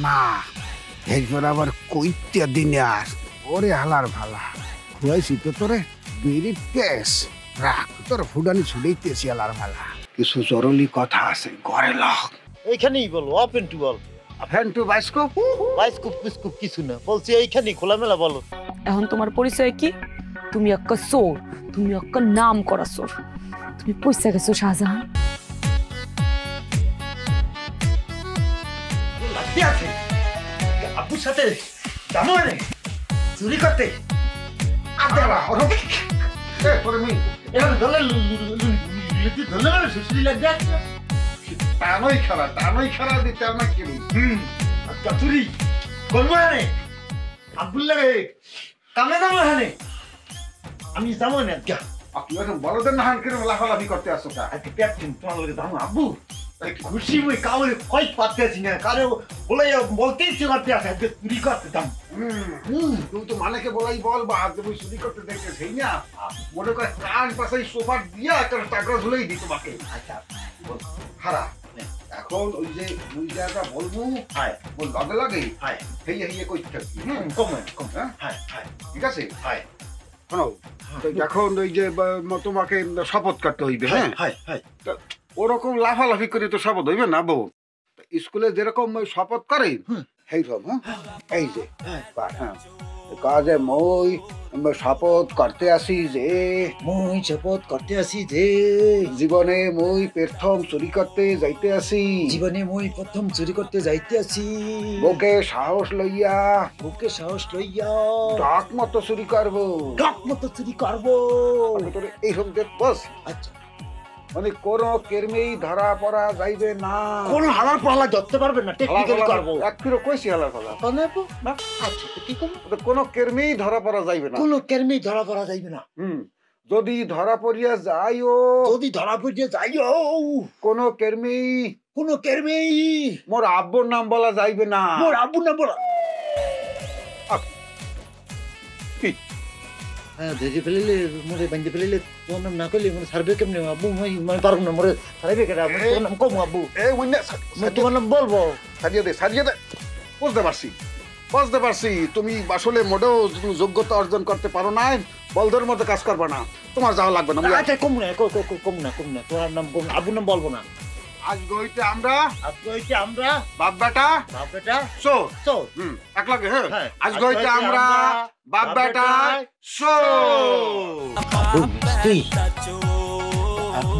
না এরপর আবার কইতে দিনে আর ওরে হালার ভালা খুয়াইছি তো তোরে বিড়ি পেস রাখ তোর ফুডানি ছুড়াইতেছি হালার ভালা কিছু জরুরি কথা আছে ঘরে লক এইখানেই বলো open to all fan to bioscope bioscope কিছু না বলছি এইখানেই খোলামেলা বলো এখন তোমার পরিচয় কি তুমি একটা চোর তুমি একটা নাম করা চোর তুমি পয়সা গেছো শাহজাহান লাগতে আছে আব্বুর সাথে জানো না চুরি করতে আদেলা ওরে এ তোরে মি এখন ধরলে ধরলে মানে সুশ্রী লাগবে টানোই খেলা দিতে আমার কি আচ্ছা চুরি করবো হানে আব্বুল লাগে কামে যাবো হানে আমি যাবো না আজকে আপনি এখন বড়দের নাহান করে লাফালাফি করতে আসো কা আজকে ক্যাপ্টেন তোমার লগে যাবো আব্বু খুশি হয়ে কাউরে কই পারতেছি না কারো বলে বলতেই চলাতে আছে আজকে চুরি করতে দাম তুই তো মানেকে বলাই বল বা আজ তুমি চুরি করতে দেখতে সেই না মনে করে কান পাশে সোফা দিয়া একটা টাকা ঝুলেই দিই তোমাকে আচ্ছা হারা এখন ওই যে দুই জায়গা বলবো হায় বল লগে লগে হায় হেয়ে কই থাকবি কম হ্যাঁ হায় হায় ঠিক আছে হায় শোনো তো এখন ওই যে তোমাকে শপথ করতে হইবে হ্যাঁ হায় হায় ওরকম লাফালাফি করে তো শপথ হইবে না বউ স্কুলে যেরকম শপথ করে সেইরকম হ্যাঁ এই যে হ্যাঁ কাজে মই শপথ করতে আসি যে মই শপথ করতে আসি যে জীবনে মই প্রথম চুরি করতে যাইতে আসি জীবনে মই প্রথম চুরি করতে যাইতে আসি বুকে সাহস লইয়া ডাক মতো চুরি করবো চুরি করবো তোর এইরকম দেখ বস আচ্ছা মানে কোন কেরমেই ধরা পড়া যাইবে না কোন হালার পালা ধরতে পারবে না টেকনিক্যালি করব এক ফিরো কইছি হালার পালা বানাবো না আচ্ছা তো কি করব কোন কেরমেই ধরা পড়া যাইবে না কোন কেরমেই ধরা পড়া যাইবে না যদি ধরা পড়িয়া যাইও কোন কেরমেই মোর আব্বুর নাম বলা যাইবে না ধরে ফেলিলে মোরে বান্ধে ফেলিলে তোর নাম না করলে মোরে সার্ভে কেমনে আব্বু মানে পারবো না মোরে সার্ভে কেটে তোর নাম কম আব্বু তোমার নাম বলবো সারিয়ে দে বুঝতে পারছি তুমি আসলে মোটেও যোগ্যতা অর্জন করতে পারো না বলদের মধ্যে কাজ করবে না তোমার যাওয়া লাগবে না আচ্ছা কম না তোমার নাম কম আব্বুর নাম বলবো না আজকে হইতে আমরা বাপ বেটা এক লাগে হ্যাঁ আজকে হইতে আমরা বাপ বেটা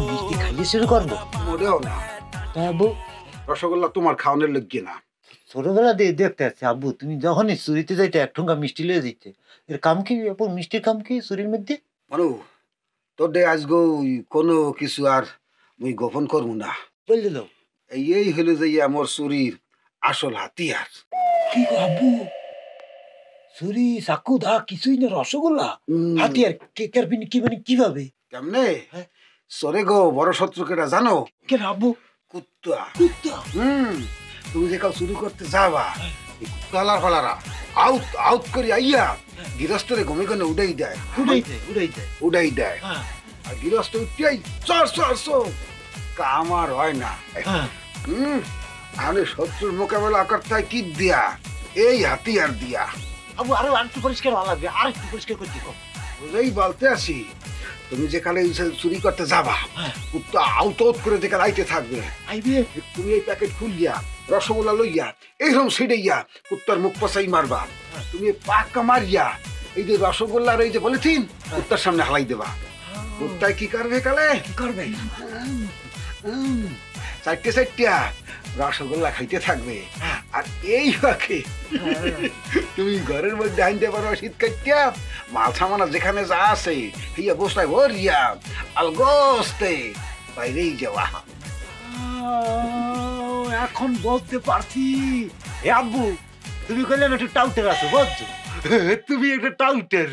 মিষ্টি খাইয়ে শুরু করবো মোটেও না আব্বু রসগোল্লা তোমার খাওয়ানোর লোক না ছোটবেলা দিয়ে দেখতে আসছি আব্বু তুমি যখনই চুরিতে যাইতে এক ঠোঙ্গা মিষ্টি লিয়ে দিতে এর কাম কি আপু মিষ্টির কাম কি চুরির মধ্যে মানু তোর দে আজকে কোনো কিছু আর মুই গোপন করবো না বললে দাও এই হলো যে আমার চুরির আসল হাতিয়ার কি আব্বু চুরি চাকু দা কিছুই না রসগোল্লা হাতিয়ার কে কারবিনি কি মানে কিভাবে কেমনে সরে গো বড় শত্রু কেটা জানো কেন আব্বু কুত্তা তুমি যে কাউ চুরি করতে যাবা কুত্তালার ফলারা আউট করে আইয়া গৃহস্থরে ঘুমে গনে উড়াই দেয় আর গৃহস্থ উঠিয়াই চর কাম আর হয় না আমি শত্রুর মোকাবেলা করতে হয় কি দিয়া এই হাতিয়ার দিয়া আবু আরো একটু পরিষ্কার ভালো লাগবে আর একটু পরিষ্কার করতে কম বুঝেই বলতে আসি তুমি যেখানে চুরি করতে যাবা কুত্তা আউট করে যেখানে আইতে থাকবে তুমি এই প্যাকেট খুলিয়া রসগোল্লা লইয়া এইরকম ছিড়াইয়া কুত্তার মুখ পচাই মারবা তুমি পাক্কা মারিয়া এই যে রসগোল্লার এই যে পলিথিন কুত্তার সামনে হালাই দেবা কুত্তায় কি করবে কালে কি করবে চারটিয়া রসগোল্লা খাইতে থাকবে আর এই ফাঁকে তুমি ঘরের মধ্যে আনতে পারো শীত কাটিয়া মাল সামানা যেখানে যা আছে হিয়া বসটায় ভরিয়া আলগোস্তে বাইরেই যাওয়া এখন বলতে পারছি এ আব্বু তুমি কইলে একটু টাউটের আছো বুঝছো তুমি একটা টাউটের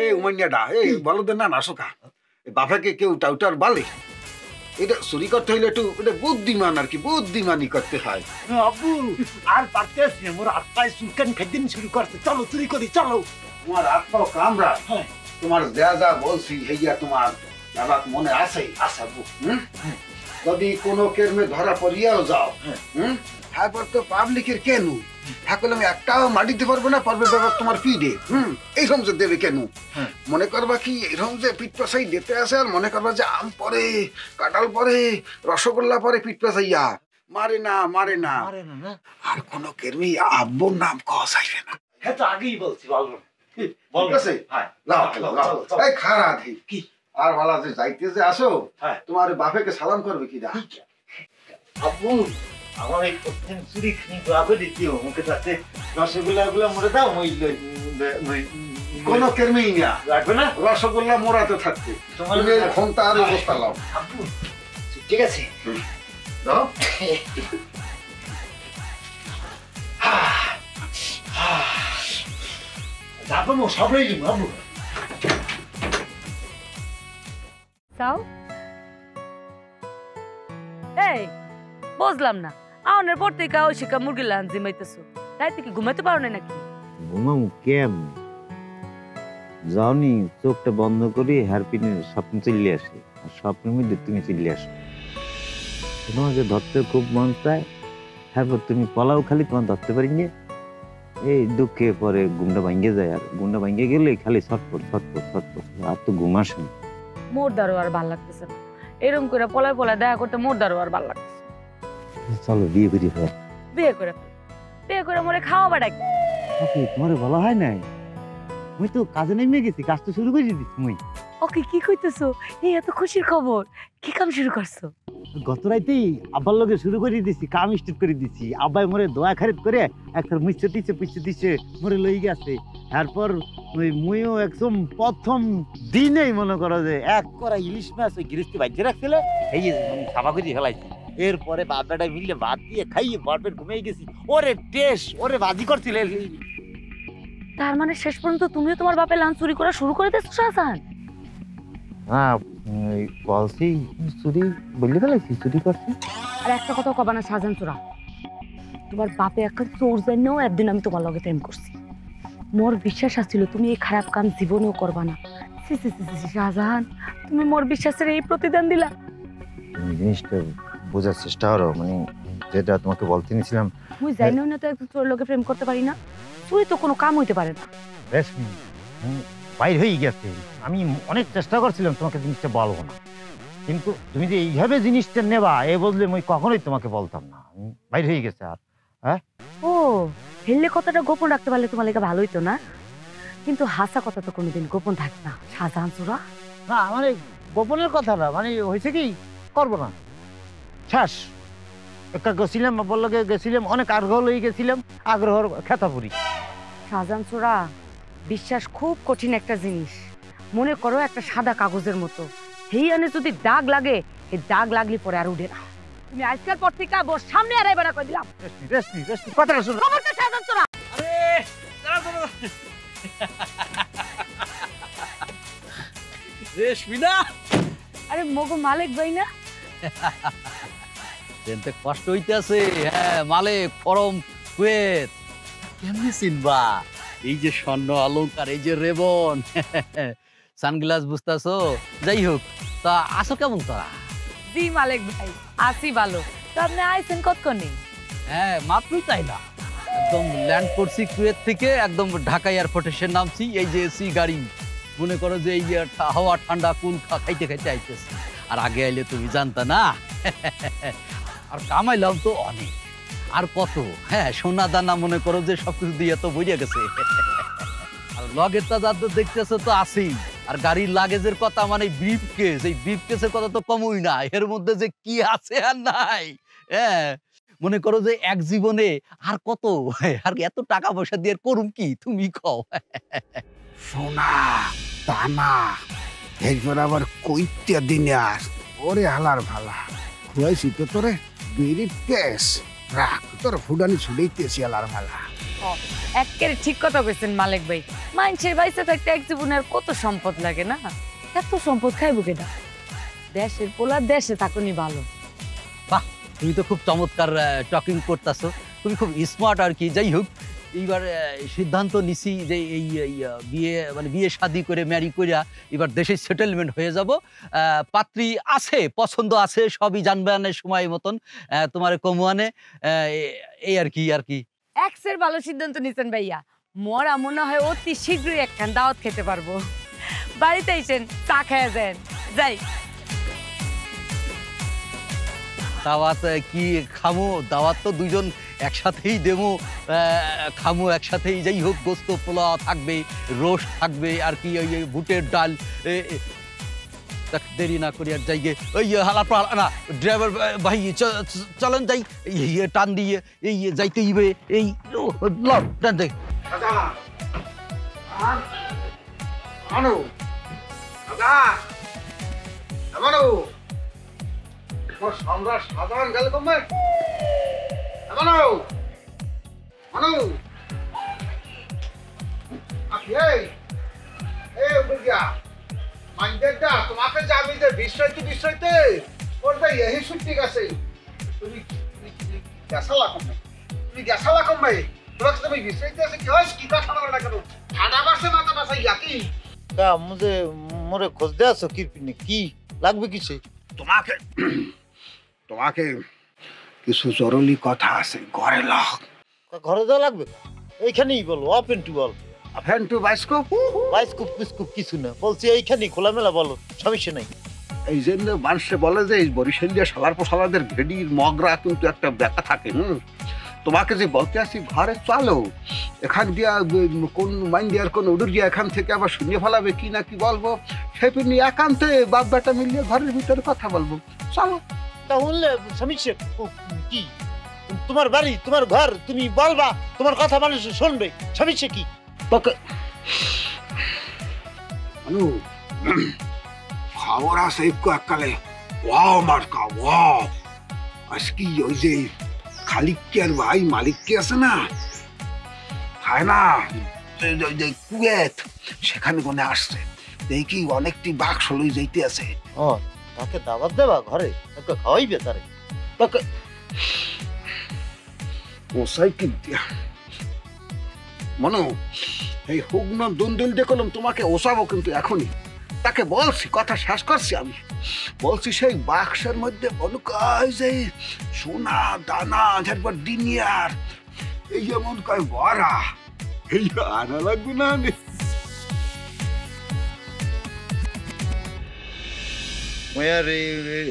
এই উমান্যাটা এই বলদের না নাশোকা বাপাকে কেউ টাউটার বলে এটা চুরি করতে হইলে একটু এটা বুদ্ধিমান আর কি বুদ্ধিমানই করতে হয় আব্বু আর পারতেছি না মোর আত্মায় চুলকানি খেদিন শুরু করতে চলো চুরি করি চলো তোমার আত্মাও কামরা তোমার যা বলছি হেইয়া তোমার বাবা মনে আছে আচ্ছা আব্বু যদি কোনো কেরমে ধরা পড়িয়াও যাও তারপর তো পাবলিকের কেন থাকলে আমি একটাও মাটি দিতে পারবো না, পারবে ব্যাপার তোমার পিঠে। এইরকম যে দেবে কেন মনে করবা কি এরকম যে পিঠ পেঁচাই দিতে আসে, আর মনে করবা যে আম পরে, কাঁঠাল পরে, রসগোল্লা পরে পিঠ পেঁচাইয়া মারে না, মারে না। আর কোনো কেরমি আব্বুর নাম কওয়া যাইবে না। হ্যাঁ তো আগেই বলছি, বলবো ঠিক আছে? এই খারা দি কি আর ভালো আছে যাইতে যে আসো, তোমার বাপেকে সালাম করবে কি? আব্বু আমার এই প্রথম চুরি কিন্তু আগে দিও মুখে সাথে রসগোল্লা গুলো মরে দাও, কোনো কেরমি না লাগবে না, রসগোল্লা মোড়াতে থাকতে তোমার ঘন্টা আর অবস্থা লাও। আব্বু ঠিক আছে দাও। যাবো মো সব রইলি আব্বু। চাও এই বুঝলাম না, আউনের পর থেকে ওই শিকা মুরগির লান জিমাইতেছো, রাইতে কি ঘুমাইতে পারো না নাকি? ঘুমাম কেম যাওনি, চোখটা বন্ধ করি হ্যারপিনের স্বপ্ন চলে আসে, আর স্বপ্নের মধ্যে তুমি চলে আসো। তোমাকে ধরতে খুব মন চায়, তারপর তুমি পলাও খালি তোমার ধরতে পারি না। এই দুঃখে পরে ঘুমটা ভাঙ্গে যায়, আর ঘুমটা ভাঙ্গে গেলে খালি ছটফট ছটফট ছটফট, আর তো ঘুম আসে না। মোর দ্বারও আর ভাল লাগতেছে না, এরকম করে পলায় পলায় দেখা করতে মোর দ্বারও আর ভাল লাগতেছে। চলো বিয়ে করি ফের। বিয়ে করে বিয়ে করে মোরে খাওয়া বাড়া কি? তোমার বলা হয় নাই, মুই তো কাজে নেমে গেছি, কাজ তো শুরু করে দিচ্ছি মুই। ওকে কি কইতেছো? এই এত খুশির খবর, কি কাম শুরু করছো? গত রাইতেই আব্বার লগে শুরু করে দিছি, কাম স্টার্ট করে দিছি। আব্বাই মোরে দোয়া খারিদ করে একটা মুইছে টিছে পুইছে দিছে, মোরে লই গেছে। তারপর ওই মুইও একদম প্রথম দিনেই মনে করো যে এক করা ইলিশ মাছ ওই গৃহস্থী বাজ্যে রাখছিল, এই সাফা করে ফেলাইছি। এরপরে বাপটা মিললে ভাত দিয়ে খাইয়ে বরপেট ঘুমিয়ে গেছি। ওরে টেস্ট, ওরে বাজি করছিল। তার মানে শেষ পর্যন্ত তুমিও তোমার বাপের লান চুরি করা শুরু করে দিয়েছো শাহজাহান? হ্যাঁ বলছি চুরি বললে ফেলাইছি, চুরি করছি। আর একটা কথা কবা না শাহজাহান চোরা, তোমার বাপে একটা চোর জন্যও একদিন আমি তোমার লগে প্রেম করছি। মোর বিশ্বাস আছিল তুমি এই খারাপ কাম জীবনেও করবা না। সি সি সি সি শাহজাহান, তুমি মোর বিশ্বাসের এই প্রতিদান দিলা। তুমি জিনিসটা বোঝার চেষ্টা করো, মানে যেটা তোমাকে বলতে নিয়েছিলাম। মুই জানিও না তো একজন চোর লগে প্রেম করতে পারি না, চুরি তো কোনো কাম হইতে পারে না। রেশমি বাইর হয়ে গেছে, আমি অনেক চেষ্টা করছিলাম তোমাকে জিনিসটা বলবো না, কিন্তু তুমি যে এইভাবে জিনিসটা নেবা এ বললে আমি কখনোই তোমাকে বলতাম না। আমি বাইর হয়ে গেছে। আর হ্যাঁ ও হেললে কথাটা গোপন রাখতে পারলে তোমার লেগে ভালো হইতো না, কিন্তু হাসা কথা তো কোনোদিন গোপন থাকে না শাহজাহান চোরা। না মানে গোপনের কথা না, মানে হয়েছে কি করবো না শেষ। একটা গেছিলাম বললো গেছিলাম, অনেক আগ্রহ লই গেছিলাম, আগ্রহর খেতাপুরি। শাহজাহান চোরা, বিশ্বাস খুব কঠিন একটা জিনিস। মনে করো একটা সাদা কাগজের মতো, হেই আনে যদি দাগ লাগে, এই দাগ লাগলে পরে আর উঠে না। তুমি আজকাল পর থেকে ওর সামনে আর আইবা না কই দিলাম। রেশমি রেশমি কথাটা শুনো। খবরটা শাহজাহান চোরা। আরে রেশমি না, আরে মগো মালিক ভাই না? এতে কষ্ট হইতেছে। হ্যাঁ মালিক পরম কুয়েত, কেমনি চিনবা? এই যে স্বর্ণ অলংকার, এই যে রেবন, সানগ্লাস, বুঝতেছো? যাই হোক, তা আসো কেমন তোরা? জি মালিক ভাই, আসি ভালো। তো আপনি আইছেন কতক্ষণে? হ্যাঁ মাত্রই তাই না, একদম ল্যান্ড করছি কুয়েত থেকে, একদম ঢাকা এয়ারপোর্টে এসে নামছি। এই যে এসি গাড়ি, মনে করো যে এই যে হাওয়া ঠান্ডা কুল খাইতে খাইতে আইতেছে। আর আগে আইলে তুমি জানতা না। আর কামাইলাম তো অনেক, আর কত। হ্যাঁ সোনা দানা মনে করো যে সবকিছু দিয়ে তো বইয়া গেছে। আর লগেরটা যা তো দেখতেছো তো আছেই। আর গাড়ির লাগেজের কথা, মানে ব্রিফ কেস, এই ব্রিফ কেসের কথা তো কমই না। এর মধ্যে যে কি আছে আর নাই, হ্যাঁ মনে করো যে এক জীবনে আর কত, আর এত টাকা পয়সা দিয়ে করুম কি, তুমি কও। সোনা দানা এরপর আবার কইতে দিনে আর ওরে হালার ভালা খুয়াইছি তো তোরে বিড়ির কেস রাখ, তোর ফুডানি ছুড়াইতেছি হালার ভালা। একেবারে ঠিক কথা কইছেন মালিক ভাই। মানুষের বাইসে থাকতে এক জীবনের কত সম্পদ লাগে না? এত সম্পদ খাইব কেটা? দেশের পোলা দেশে থাকুনি ভালো। বাহ, তুমি তো খুব চমৎকার টকিং করতেছো, তুমি খুব স্মার্ট আর কি। যাই হোক, এইবার সিদ্ধান্ত নিছি যে এই বিয়ে মানে বিয়ে শাদি করে ম্যারি কইরা এবার দেশে সেটেলমেন্ট হয়ে যাব। পাত্রী আছে, পছন্দ আছে, সবই জানবানের সময় মতন তোমার কমুয়ানে এই আর কি। এক্সের ভালো সিদ্ধান্ত নিছেন ভাইয়া। মরা মনে হয় অতি শীঘ্রই একখান দাওয়াত খেতে পারবো। বাড়িতে আইসেন, চা খেয়ে যান। যাই। দাওয়াত কি খামু? দাওয়াত তো দুজন একসাথেই দেবো, খামু একসাথেই। যাই হোক, গোস্ত পোলাও থাকবে, রোস্ট থাকবে, আর কি ওই বুটের ডাল। দেরি না করি আর যাইগে ওই না ড্রাইভার ভাই চলেন যাই, টান দিয়ে এই যাইতে হইবে। এই টান দে সম্রাট সাধারণ গেল কমে তোমাকে যাবি যে বিশ্রাইতে করবে এই ঠিক আছে। তুমি গ্যাসালা কম ভাই, তুমি গ্যাসালা কম ভাই, তোমাকে তুমি বিশ্রাইতে আছে কি হয়? কি কথা বলো না কেন? ঠান্ডা বাসে মাথা বাসাই কি মুঝে মোরে খোঁজ দে আছো কি লাগবে কিছু? তোমাকে কিছু জরুরি কথা আছে, ঘরে লও। ঘরে যাওয়া লাগবে? এইখানেই বলো, ওপেন টু বল। ফ্যান টু বাইস্কোপ কিছু না, বলছি এইখানেই খোলামেলা বলো, সমস্যা নাই। এই জন্য মানুষে বলে যে এই বরিশালিয়া সালার পোশালাদের ভেডির মগরা কিন্তু একটা ব্যাখ্যা থাকে। তোমাকে যে বলতে আসি ঘরে চলো, এখান দিয়া কোন মাইন দিয়ার কোন উডুর গিয়া এখান থেকে আবার শুনিয়ে ফেলাবে কি না কি বলবো, সেপি নিয়ে একান্তে বাপ বেটা মিলিয়ে ঘরের ভিতরে কথা বলবো, চলো। তাহলে সমস্যা কি? তোমার বাড়ি, তোমার ঘর, তুমি বলবা, তোমার কথা মানুষ শুনবে, সমস্যা কি? তোকে খবর আছে এককালে ওয়াও মার্কা ওয়াও। আজকে ওই যে খালিকের ভাই মালিককে আছে না, খায় না কুয়েত, সেখানে কোনে আসছে দেখি অনেকটি বাক্স লই যাইতে আছে। ও, তাকে দাওয়াত দেবা ঘরে, তাকে খাওয়াইবে তারে? তাকে ওসাই কি মনো এই হুগনা দন্দল দেখলাম তোমাকে ওসাবো, কিন্তু এখনই তাকে বলছি, কথা শেষ করছি আমি, বলছি সেই বাক্সের মধ্যে বলুকায় যে সোনা দানা ঝাড়বার দিনিয়ার এই যেমন কয় বড়া, এই আনা লাগবে না। মই আর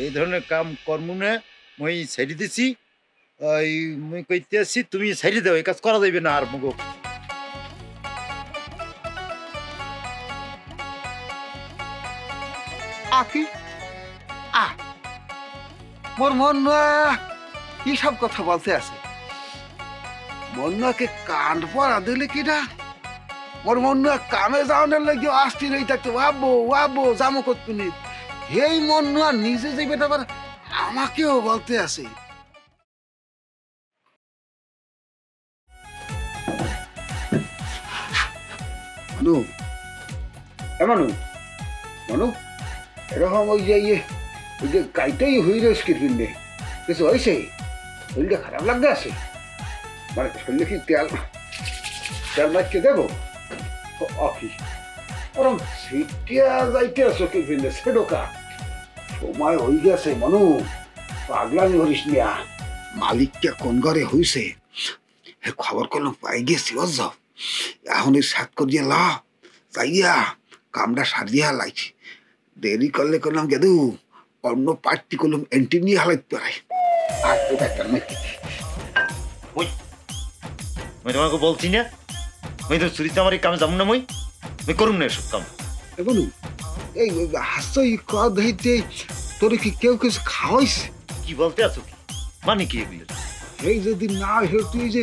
এই ধরনের কাম কর্ম না, মই ছেড়ে দিছি। ওই মই কইতে আছি, তুমি ছেড়ে দাও, এই কাজ করা যাইবে না আর। মুগো আকি মোর মন কি সব কথা বলতে আছে? মন্নাকে কান পড়া দিলে কিনা? মোর মন্না কামে যাওয়ার লাগে আসতে রই থাকতো, ওয়াবো জামো করতুনি। এই মন্না নিজে যে বেটা আমাকেও বলতে আছে। মানু মানু এরকম ওই যে গাইতেই হয়ে রয়েছে কিনে কিছু হয়েছে? শরীরটা খারাপ লাগতে আছে? মানে শরীরে কি তেল মাইকে দেবো? অফিস ওরম সিটিয়া যাইতে আছো কি কিনে সেডোকা সময় হয়ে গেছে। মানু পাগলামি করিস নিয়া, মালিকটা কোন ঘরে হয়েছে খবর করলাম, পাই গেছি বুঝছ। এখন এই সাত করিয়া ল যাইয়া কামটা সারিয়া লাগছি, দেরি করলে করলাম গেদু অন্য পার্টি করলাম এন্টি নিয়ে হালাইতে পারাই। আর তো ডাক্তার মই তোমাকে বলছি না, মই তো চুরিতে আমার এই কামে যাবো না, মই করুম না এসব কাম। এখন এই হাসই খাইতে তোর কি কেউ কিছু খাওয়াইছে? কি বলতে আছো? কি মানে কি এগুলো? এই যদি না তুই যে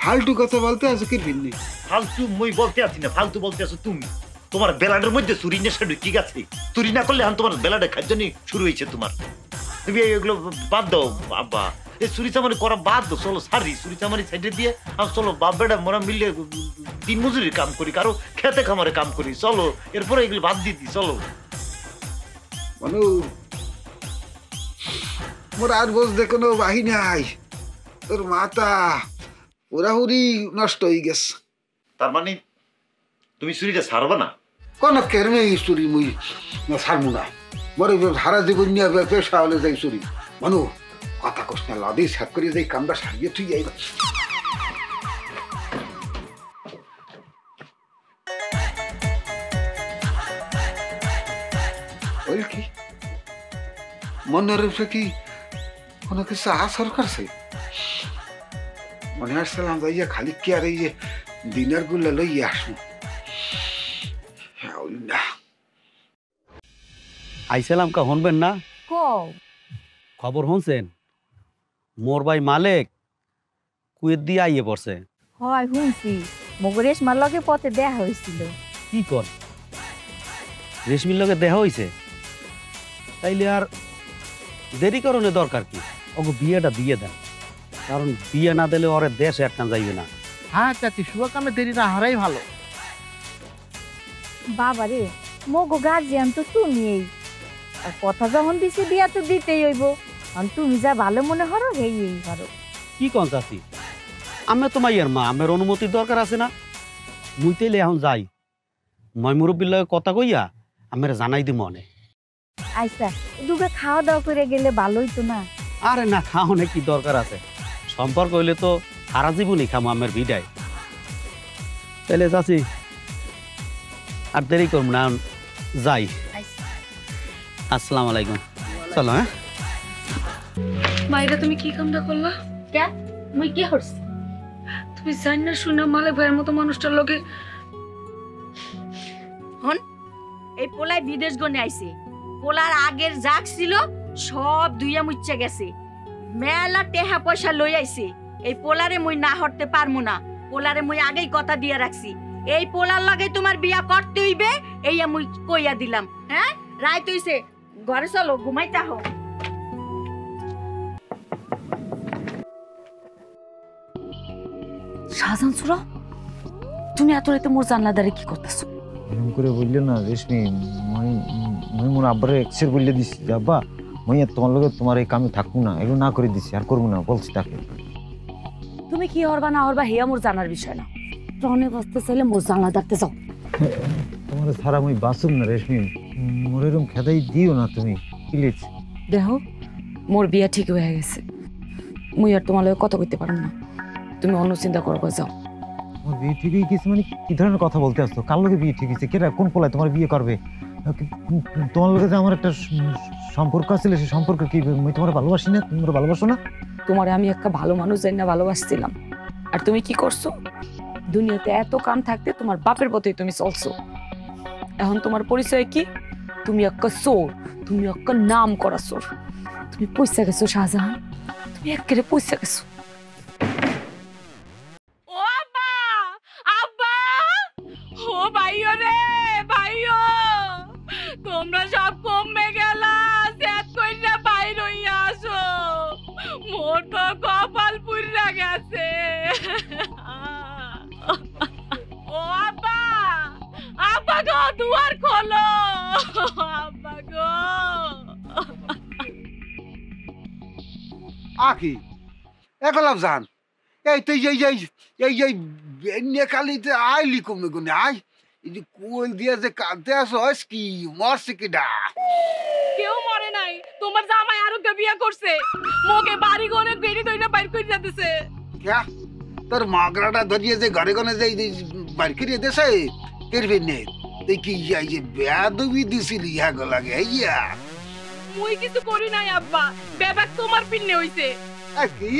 ফালতু কথা বলতে আছো কি ভিন্নি? ফালতু মই বলতে আছি না, ফালতু বলতে আছো তুমি। তোমার বেলাডের মধ্যে চুরি নেশা ঢুকি গেছে। চুরি না করলে এখন তোমার বেলাডে খাদ্য শুরু হয়েছে তোমার। তুমি এগুলো বাদ দাও বাবা, এই চুরি চামারি করা বাদ দাও, চলো সারি চুরি চামারি সাইডে দিয়ে আর চলো বাপ বেটা মোরা মিলিয়ে দিন মজুরির কাম করি, কারো খেতে খামারে কাম করি, চলো এরপরে এগুলো বাদ দিয়ে দিই, চলো। মানু মোর আর বোঝ দেখো বাহি নাই, তোর মাতা পুরাপুরি নষ্ট হয়ে গেছে। তার মানে তুমি চুরিটা ছাড়বা না? কোন কেরমে চুরি মুই ছাড়বো না, মরে হারা জীবন নিয়ে পেশা হলে যাই চুরি। মানু কথা কস না, লাদে সাত করে যাই কামটা সারিয়ে তুই যাই। ওই কি মনের কি কোনো কিছু আসর করছে? মনে আসছিলাম যাইয়া খালি কি আর এই যে দিনের গুলো লইয়া আসবো না। আইসালাম কা হনবেন না? কও খবর শুনছেন? মোর ভাই মালিক কুয়েত দিয়ে আইয়ে পড়ছে। হয় শুনছি, মগরেশ মার লগে পথে দেখা হয়েছিল। কি কর, রেশমির লগে দেখা হইছে? তাইলে আর দেরি করণে দরকার কি? ওকে বিয়েটা দিয়ে দেন, কারণ বিয়ে না দিলে ওরে দেশ একটা যাইবে না। হ্যাঁ চাচি, শুভ কামে দেরি না হারাই ভালো। বাবারে, মগো গার্জিয়ান তো তুমিই, আর কথা যখন দিছি বিয়া তো দিতেই হইব। তুমি যা ভালো মনে করো হেই পারো। কি কন চাচি, আমি তো মাইয়ার মা, আমার অনুমতির দরকার আছে না? মুই তাইলে এখন যাই, মই মুরব্বীর লগে কথা কইয়া আমার জানাই দি মনে। আচ্ছা, দুগে খাওয়া দাওয়া করে গেলে ভালোই তো না? আরে না, খাওয়ানো কি দরকার আছে? সম্পর্ক হইলে তো সারা জীবনই খামো আমার বিদায়। তাইলে চাচি আর দেরি করবো না, যাই। আসসালামু আলাইকুম। চলো। হ্যাঁ মাইরা তুমি কি কামটা করলা? কে মুই কি করছি? তুমি জানি না শুনে মালিক ভাইয়ের মতো মানুষটার লগে এই পোলাই বিদেশ গনে আইছে, পোলার আগের জাগ ছিল সব দুইয়া মুচ্চা গেছে, মেলা টেহা পয়সা লই আইছে। এই পোলারে মুই না হরতে পারমু না, পোলারে মুই আগেই কথা দিয়া রাখছি, এই পোলার লগে তোমার বিয়া করতে হইবে, এইয়া মুই কইয়া দিলাম। হ্যাঁ রাইত হইছে, ঘরে চলো ঘুমাইতে হোক। শাহজাহান সুরা, তুমি এত রাতে মোর জানলাদারে কি করতেছো? এরকম করে বললে না রেশমি, মই মোর আব্বারে এক্সের বললে দিছি যে আব্বা মই আর তোমার লগে তোমার এই কামে থাকবো না, এগুলো না করে দিছি, আর করবো না বলছি তাকে। তুমি কি হরবা না হরবা হেয়া মোর জানার বিষয় না, প্রাণে বাঁচতে চাইলে মোর জানলাদারতে যাও। তোমার ছাড়া মই বাঁচুম না রেশমি, মোর এরকম খেদাই দিও না তুমি প্লিজ। দেখো মোর বিয়া ঠিক হয়ে গেছে, মুই আর তোমার লগে কথা কইতে পারব না, তুমি অন্য চিন্তা করবা, যাও। তোমার বিয়ে ঠিক হয়ে গেছে মানে কি ধরনের কথা বলতে আসছো? কার লগে বিয়ে ঠিক হয়েছে? কেটা কোন পোলায় তোমার বিয়ে করবে? তোমার লগে যে আমার একটা সম্পর্ক আছে, সেই সম্পর্ক কি মই তোমার ভালোবাসি না? তোমরা ভালোবাসো না? তোমারে আমি একটা ভালো মানুষ জানি না ভালোবাসছিলাম, আর তুমি কি করছো? দুনিয়াতে এত কাম থাকতে তোমার বাপের পথে তুমি চলছো। এখন তোমার পরিচয় কি? তুমি একটা চোর, তুমি একটা নাম করা চোর। তুমি পয়সা গেছো শাহজাহান, তুমি একেবারে পয়সা গেছো। ও আব্বা, আব্বা, ও ভাইও রে ভাইও, তোমরা সব কমে গেলা, সেট কইরা বাইর হইয়া আসো, মোর তো কপাল পুইরা গেছে। ও আব্বা, আব্বা গো দুয়ার খোলো, আব্বা গো। আকি একলাম জান, এই তুই এই নেকালিতে আইলি কমে গুনে আই, এই যে কোল দিয়ে যে কাঁদতে আসস কি মরছে কিডা? কেউ মরে নাই, তোমার জামাই আরো বিয়া করছে, মোকে বাড়ি গনে গেড়ি দইনা বাইর কইরা দিতেছে। ক্যা তোর মাগরাটা ধরিয়ে যে ঘরে গনে যে বাইর করিয়ে দেছে করবি নে, তুই কি এই যে বেয়াদবি দিছিলি ইয়া গো লাগে ইয়া? মুই কিছু করি নাই আব্বা, বেবাক তোমার পিন্নে হইছে। কি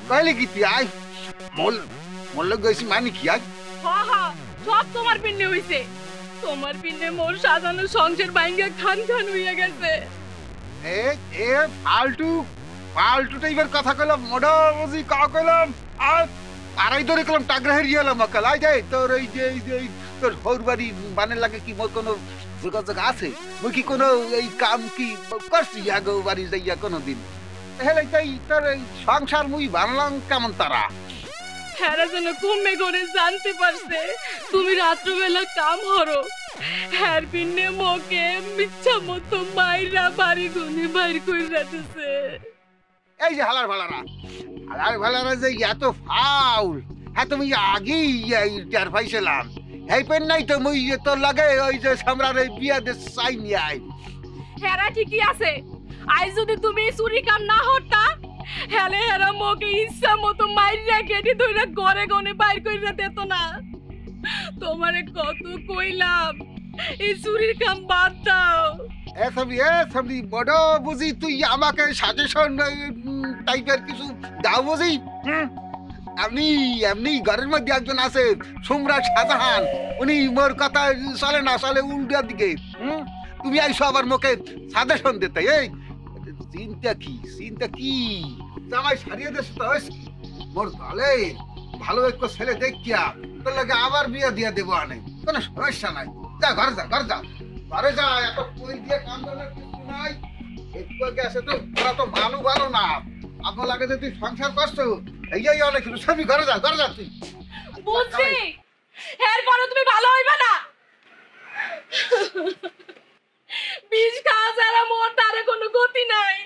কইলে কি তুই আই মোল গেছি মানে কি আই? হ্যাঁ হ্যাঁ, সব তোমার পিন্নে হইছে, তোমার পিন্নে মোর সাজানো সংসার ভাঙ্গা খান খান হইয়া গেছে। এ এ ফালতু ফালতু টাইপের কথা কইলাম, মোডা বুঝি কা কইলাম, আর আড়াই ধরে কইলাম টাগরা হেরিয়ে এলাম কাল। আই যাই তোর এই যে তোর হৌর বাড়ি বানের লাগে কি মোর কোনো যোগাযোগ আছে? মুই কি কোনো এই কাম কি করছি আগে বাড়ি যাইয়া কোনোদিন? হেলে তাই তোর এই সংসার মুই বানলাম কেমন তারা? হ্যারা যেন কমে করে জানতে পারছে তুমি রাত্রবেলা কাম হরো, হ্যার পিন্নে মোকে মিচ্ছা মতো মাইরা বাড়ি গুনে বাইর কইরা দিছে। এই যে হালার ভালারা যে এত ফাউল, হ্যাঁ তুমি আগেই টের পাইছিলাম। এই পেন নাই তো মুই তোর লাগে ওই যে সামরার এই বিয়া দে চাই নি আই। হেরা ঠিকই আছে, আজ যদি তুমি চুরি কাম না হতা হেলে হেরা মোকে ইচ্ছা মতো মাইরা কেটে ধইরা ঘরে গনে বাইর কইরা দিত না। তোমারে কত কইলাম এই চুরির কাম বাদ দাও। এ সবই বড় বুঝি তুই আমাকে সাজেশন টাইপের কিছু দাও বুঝি। এমনি ঘরের মধ্যে একজন আছে সম্রাট শাহজাহান, উনি মোর কথা চলে না চলে উল্টার দিকে। তুমি আইসো আবার মুখে সাজেশন দিতে। এই চিন্তা কি জামাই সারিয়ে দেশ তো মোর ভালে ভালো একটা ছেলে দেখিয়া তোর লাগে আবার বিয়ে দিয়ে দেবো আনে, কোনো সমস্যা নাই। যা ঘরে যা এত কই দিয়ে কাম করার কিছু নাই। একটু আগে আসে তো তোরা তো মানু ভালো না, আপনার লাগে যে তুই সংসার করছো এই অনেক কিছু। সবই ঘরে যা তুই। বুঝছি, এরপরে তুমি ভালো হইবে না। বিষ খাওয়া ছাড়া মোর তারে কোনো গতি নাই।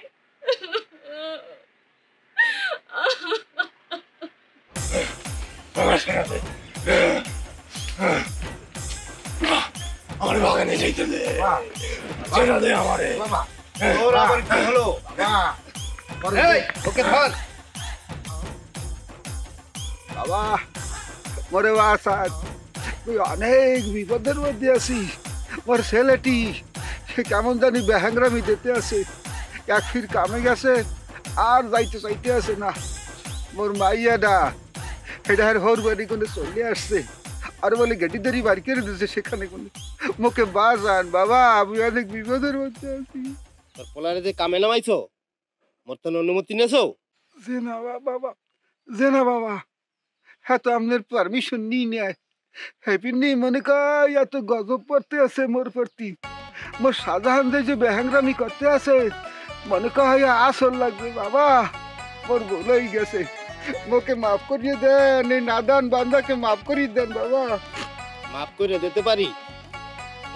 আমার বাগানে যাইতে দে, ছেড়া দে আমারে। বাবা ওর আবার কি হলো? বাবা এই ওকে ধর। বাবা মরে বাসা তুই অনেক বিপদের মধ্যে আছি। মোর ছেলেটি সে কেমন জানি বেহাংরামি দিতে আছে, এক ফির কামে গেছে আর যাইতে চাইতে আছে না। মোর মাইয়াডা এটা হোর বাড়ি কোনে চলে আসছে আর বলে গেটি ধরি বাড়ি করে দিচ্ছে সেখানে কোনে মুখে বাজান। বাবা আমি অনেক বিপদের মধ্যে আছি। তোর পোলারে যে কামে নামাইছো মোর তো অনুমতি নেছো? যে না বাবা হ্যাঁ তো আপনার পারমিশন নিই নেয়। হ্যাপি নেই মনে কয় এত গজব পড়তে আছে মোর প্রতি। মোর শাহজাহান যে বেহাংরামি করতে আছে মনে কয় আসল লাগবে। বাবা মোর ভুলেই গেছে, মোকে মাফ করিয়ে দেন। এই নাদান বান্দাকে মাফ করিয়ে দেন বাবা। মাফ করে দিতে পারি,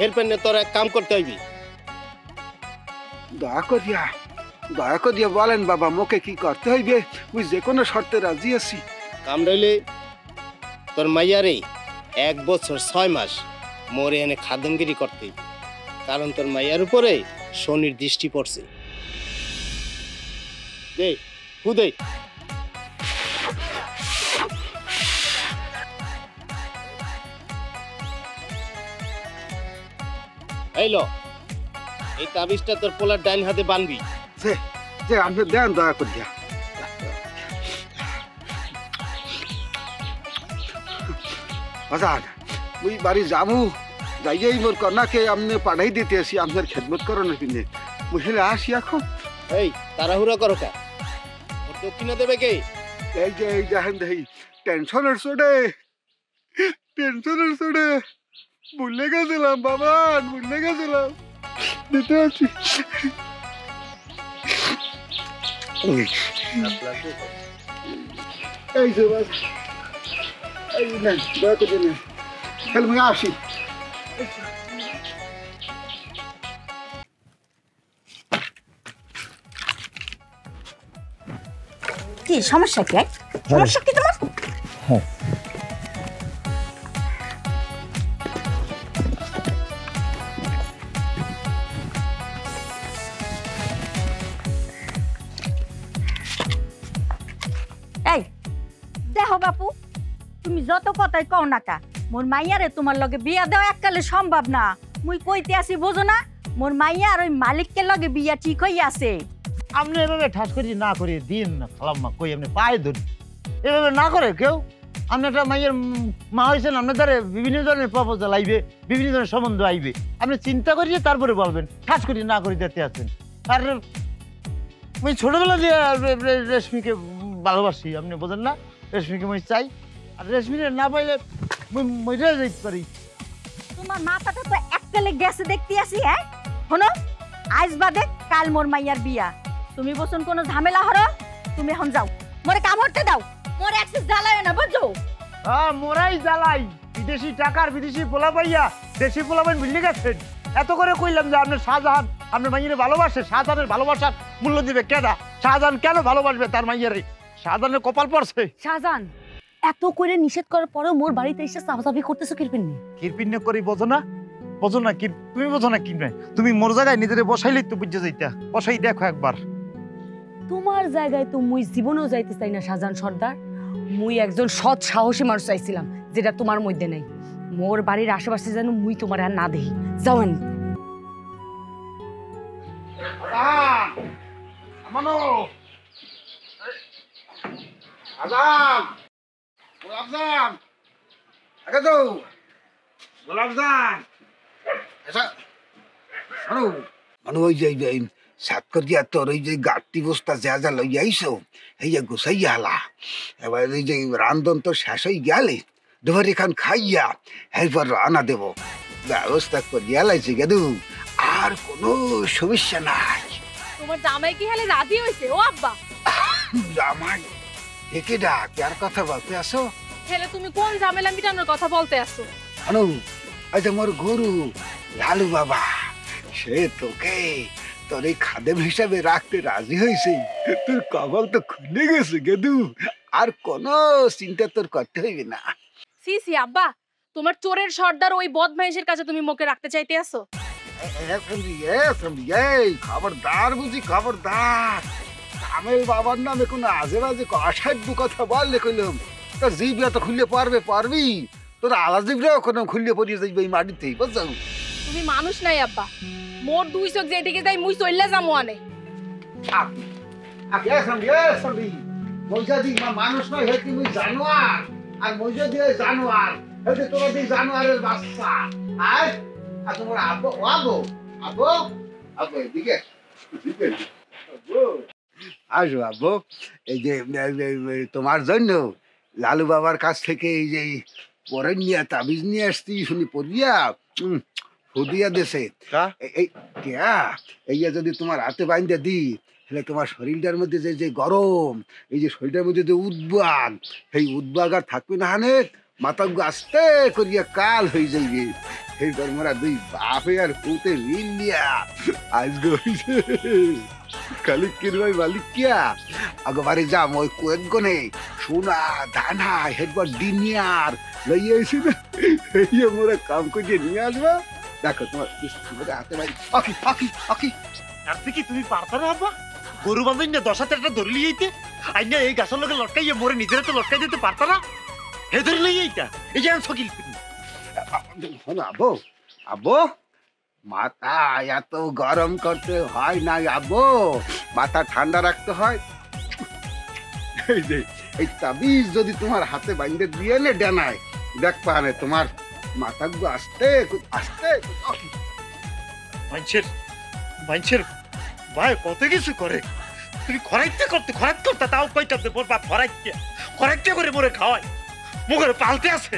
এর পেনে তোর এক কাম করতে হইবি। দয়া করিয়া বলেন বাবা মোকে কি করতে হইবে? মুই যে কোনো শর্তে রাজি আছি। কাম রইলে তোর মাইয়ারে 1 বছর 6 মাস মোরে এনে খাদমগিরি করতে হইবে, কারণ তোর মাইয়ার উপরে শনির দৃষ্টি পড়ছে। দে হুদে এইলো এই তাবিজটা তোর পোলার ডাইন হাতে বানবি। যে আপনি দেন দয়া করিয়া। বাজান মুই বাড়ি যাবো, যাইয়াই মোর কন্যাকে আপনি পাঠাই দিতে আসি আপনার খেদমত করানোর কিনে। বুঝলে আসি এখন। এই তাড়াহুড়া করো কা? ওর দক্ষিণা দেবে কে? এই যে এই দেখেন দেখি টেনশনের চোটে ভুলে গেছিলাম বাবা, ভুলে গেছিলাম দিতে আছি। এই যে বাস এই নেন দয়া করে নেন। তাহলে আমি আসি। কি সমস্যা কি? সমস্যা কি তোমার? এই দেখো বাপু, তুমি যত কথাই কও না কা, মোর মাইয়ারে তোমার লগে বিয়া দেওয়া এককালে সম্ভব না। মুই কইতে আসি বোঝো না, মোর মাইয়া আর ওই মালিককে লগে বিয়া ঠিক হইয়া আছে। আপনি এভাবে ঠাস করি না করে দিন না খালাম্মা, কই আপনি পায়ে ধরি এভাবে না করে কেউ। আপনি একটা মাইয়ের মা হয়েছেন, আপনার দ্বারা বিভিন্ন ধরনের প্রপোজাল আইবে, বিভিন্ন ধরনের সম্বন্ধ আইবে, আপনি চিন্তা করিয়ে তারপরে বলবেন। ঠাস করি না করে দিতে আছেন। আর আমি ছোটবেলা দিয়ে রেশমিকে ভালোবাসি, আপনি বোঝেন না? রেশমিকে মই চাই, আর রেশমিকে না পাইলে মরে যাইতে পারি। তোমার মাথাটা তো এককালে গেছে দেখতে আসি। হ্যাঁ শোনো, আজ বাদে কাল মোর মাইয়ার বিয়া। তুমি বসুন কোনো ঝামেলা হরো, তুমি এখন যাও, মোরে কাম করতে দাও। মোরে একটু জ্বালায় না বুঝছো? মোরাই জ্বালাই। বিদেশি টাকার বিদেশি পোলা পাইয়া দেশি পোলা পাইন ভুলে গেছেন। এত করে কইলাম যে আপনার শাহজাহান আপনার মাইয়ারে ভালোবাসে? শাহজাহানের ভালোবাসার মূল্য দিবে কেডা? শাহজাহান কেন ভালোবাসবে তার মাইয়ারে? শাহজাহানের কপাল পড়ছে। শাহজাহান এত করে নিষেধ করার পরেও মোর বাড়িতে এসে চাপাচাপি করতেছো কিরপিন নিয়ে? কিরপিন্ন করি বোঝো না? বোঝো না কি তুমি? বোঝো না কি নয়? তুমি মোর জায়গায় নিজেরে বসাইলেই তো বুঝে যাইতা। বসাই দেখো একবার। তোমার জায়গায় তো মুই জীবনেও যাইতে চাই না শাহজাহান সর্দার। মুই একজন সৎ সাহসী মানুষ চাইছিলাম, যেটা তোমার মধ্যে নেই। মোর বাড়ির আশেপাশে যেন মুই তোমার আর না দেখি। যাওয়ান আমানো আজাম গোলাপজাম আগে তো গোলাপজাম আচ্ছা মানু মানু ওই যে সাত করিয়া তোর ওই যে গাড়তি বস্তা যা যা লই আইসো এই যে গুছাইয়া হালা। এবার এই যে রান্ধন তো শেষ হয়ে গেলে ধর এখান খাইয়া এরপর রান্না দেব ব্যবস্থা করিয়া লাইছি গেদু। আর কোনো সমস্যা নাই। তোমার জামাই কি হলে রাজি হইছে ও আব্বা? জামাই একে ডাক কার কথা বলতে আসো? হেলে তুমি কোন ঝামেলা মিটানোর কথা বলতে আসো? আনু আজ আমার গুরু লালু বাবা সে তোকে তোর এই খাদেম হিসাবে রাখতে রাজি হয়েছে। তোর কপাল তো খুলে গেছে গেদু। আর কোনো চিন্তা তোর করতে হইবে না। সি সি আব্বা, তোমার চোরের সর্দার ওই বদমাইশের কাছে তুমি মুখে রাখতে চাইতে আসো? খবরদার বুঝি খবরদার। কামেল বাবার নামে কোনো আজে বাজে অসাধ্য কথা বললে কইলাম তোর জিভটা তো খুললে পারবি। তোর আলা জিভটাও কোনো খুললে পড়িয়ে যাইবে এই মাটিতেই বুঝছো? তুমি মানুষ নাই আব্বা। মোর দুই চোখ যেদিকে যাই মুই চললে যামু আনে। মানুষ নয় হয়তো তুমি জানোয়ার। আর মজা দিয়ে জানোয়ার হয়তো তোমার দিয়ে জানোয়ারের বাচ্চা। আর তোমার আবো আবো আবো আবো এদিকে আসো আবো। এই যে তোমার জন্য লালু বাবার কাছ থেকে এই যে পরের নিয়ে তাবিজ নিয়ে আসছি শুনি পড়িয়া ফুদিয়া দেশে এই যদি তোমার হাতে বাইন্দা দিই তাহলে তোমার শরীরটার মধ্যে যে যে গরম এই যে শরীরটার মধ্যে যে উদ্বাগ সেই উদ্বাগ আর থাকবে না হানে মাথা আস্তে করিয়া কাল হয়ে যাইবে। এইবার মোরা দুই বাপে আর পুতে মিলিয়া আজকে হইছে খালি কিরবাই মালিকিয়া আগবারে যা মই কোয়েক গনে সোনা দানা হেরবার ডিনিয়ার লইয়া আইছি না এই মোরা কাম করিয়ে নিয়ে আসবা। দেখো তোমার হাতে বাড়ি আকি আকি আকি আপনি কি তুমি পারতা না আব্বা? গরু বাঁধেন না 10 হাতে একটা ধরে লিয়েইতে আইনা এই গাছের লগে লটকাইয়ে মোরে নিজেরা তো লটকাই দিতে পারতা না? হে ধরে লইয়েইতা এই যে সকিল আবো আবো মাথা এত গরম করতে হয় না আবো। মাথা ঠান্ডা রাখতে হয়। এই যে এই তাবিজ যদি তোমার হাতে বাইন্দে দিয়ে নে ডানায় দেখ পানে তোমার মাথা আস্তে আস্তে মানুষের ভাই কত কিছু করে। তুমি খরাইতে করতে তাও কইতে মোর বাপ খরাইতে করে মোরে খাওয়ায় মুখে পালতে আছে।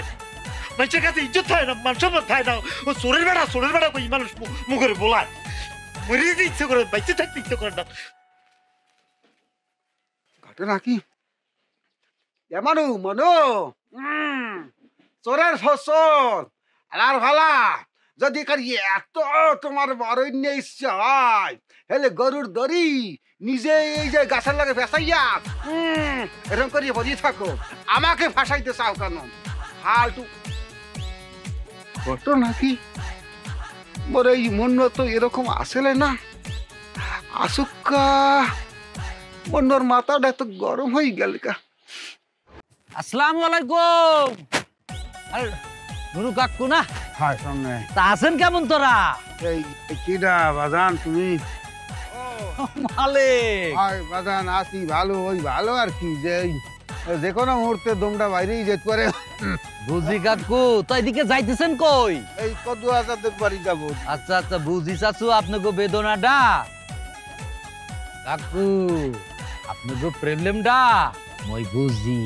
মানুষের কাছে ইজ্জত থাকে না, মান সম্মান থাকে না। ও চোরের বেড়া কই মানুষ মুখে বলায়। মরে যেতে ইচ্ছে করে, বাইচে থাকতে ইচ্ছে করে না। ঘটনা কি এমনও মনো চোরের ফসল আলার ভালা যদি করি এত তোমার বরণ্য ইচ্ছা হয় হেলে গরুর দড়ি নিজে এই যে গাছের লাগে ফেসাইয়া এরকম করিয়ে বসিয়ে থাকো। আমাকে ফাঁসাইতে চাও কেন? ফালতু ঘটনা কি মোর এই মন্য তো এরকম আসলে না আসুকা মন্নর মাথাটা এত গরম হয়ে গেল কা। আসসালামু আলাইকুম। আরে নুরু কাকু না? হ্যাঁ সামনে তা আছেন কেমন তোরা? এই কিডা বাজান তুমি? মালিক হাই বাজান আসি ভালো ওই ভালো আর কি যে কোনো মুহূর্তে দমটা বাইরেই যেতে পারে। বুঝি কাকু তো এদিকে যাইতেছেন কই? এই কদু আজাদের বাড়ি যাবো। আচ্ছা আচ্ছা বুঝি চাচু আপনাকে বেদনাটা। কাকু আপনাকে প্রবলেমটা মই বুঝি,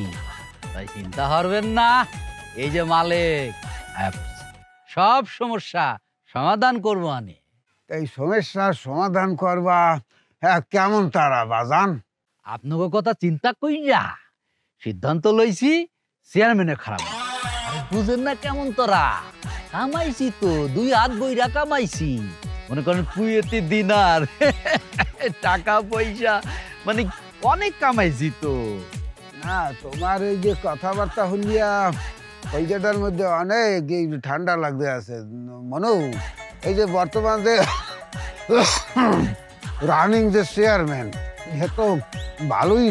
তাই চিন্তা করবেন না। এই যে মালিক সব সমস্যা সমাধান করবো আনি। এই সমস্যার সমাধান করবা হ্যাঁ কেমন তারা বাজান? আপনাকে কথা চিন্তা কইরা সিদ্ধান্ত লইছি চেয়ারম্যানের খারাপ। বুঝেন না কেমন তোরা? কামাইছি তো 2 হাত বইরা কামাইছি। মনে করেন কুয়েতি দিনার টাকা পয়সা মানে অনেক কামাইছি তো। না তোমার এই যে কথাবার্তা হলিয়া কলকাতার মধ্যে অনেক এই ঠান্ডা লাগতে আছে মনু। এই যে বর্তমান যে রানিং যে চেয়ারম্যান হে তো ভালোই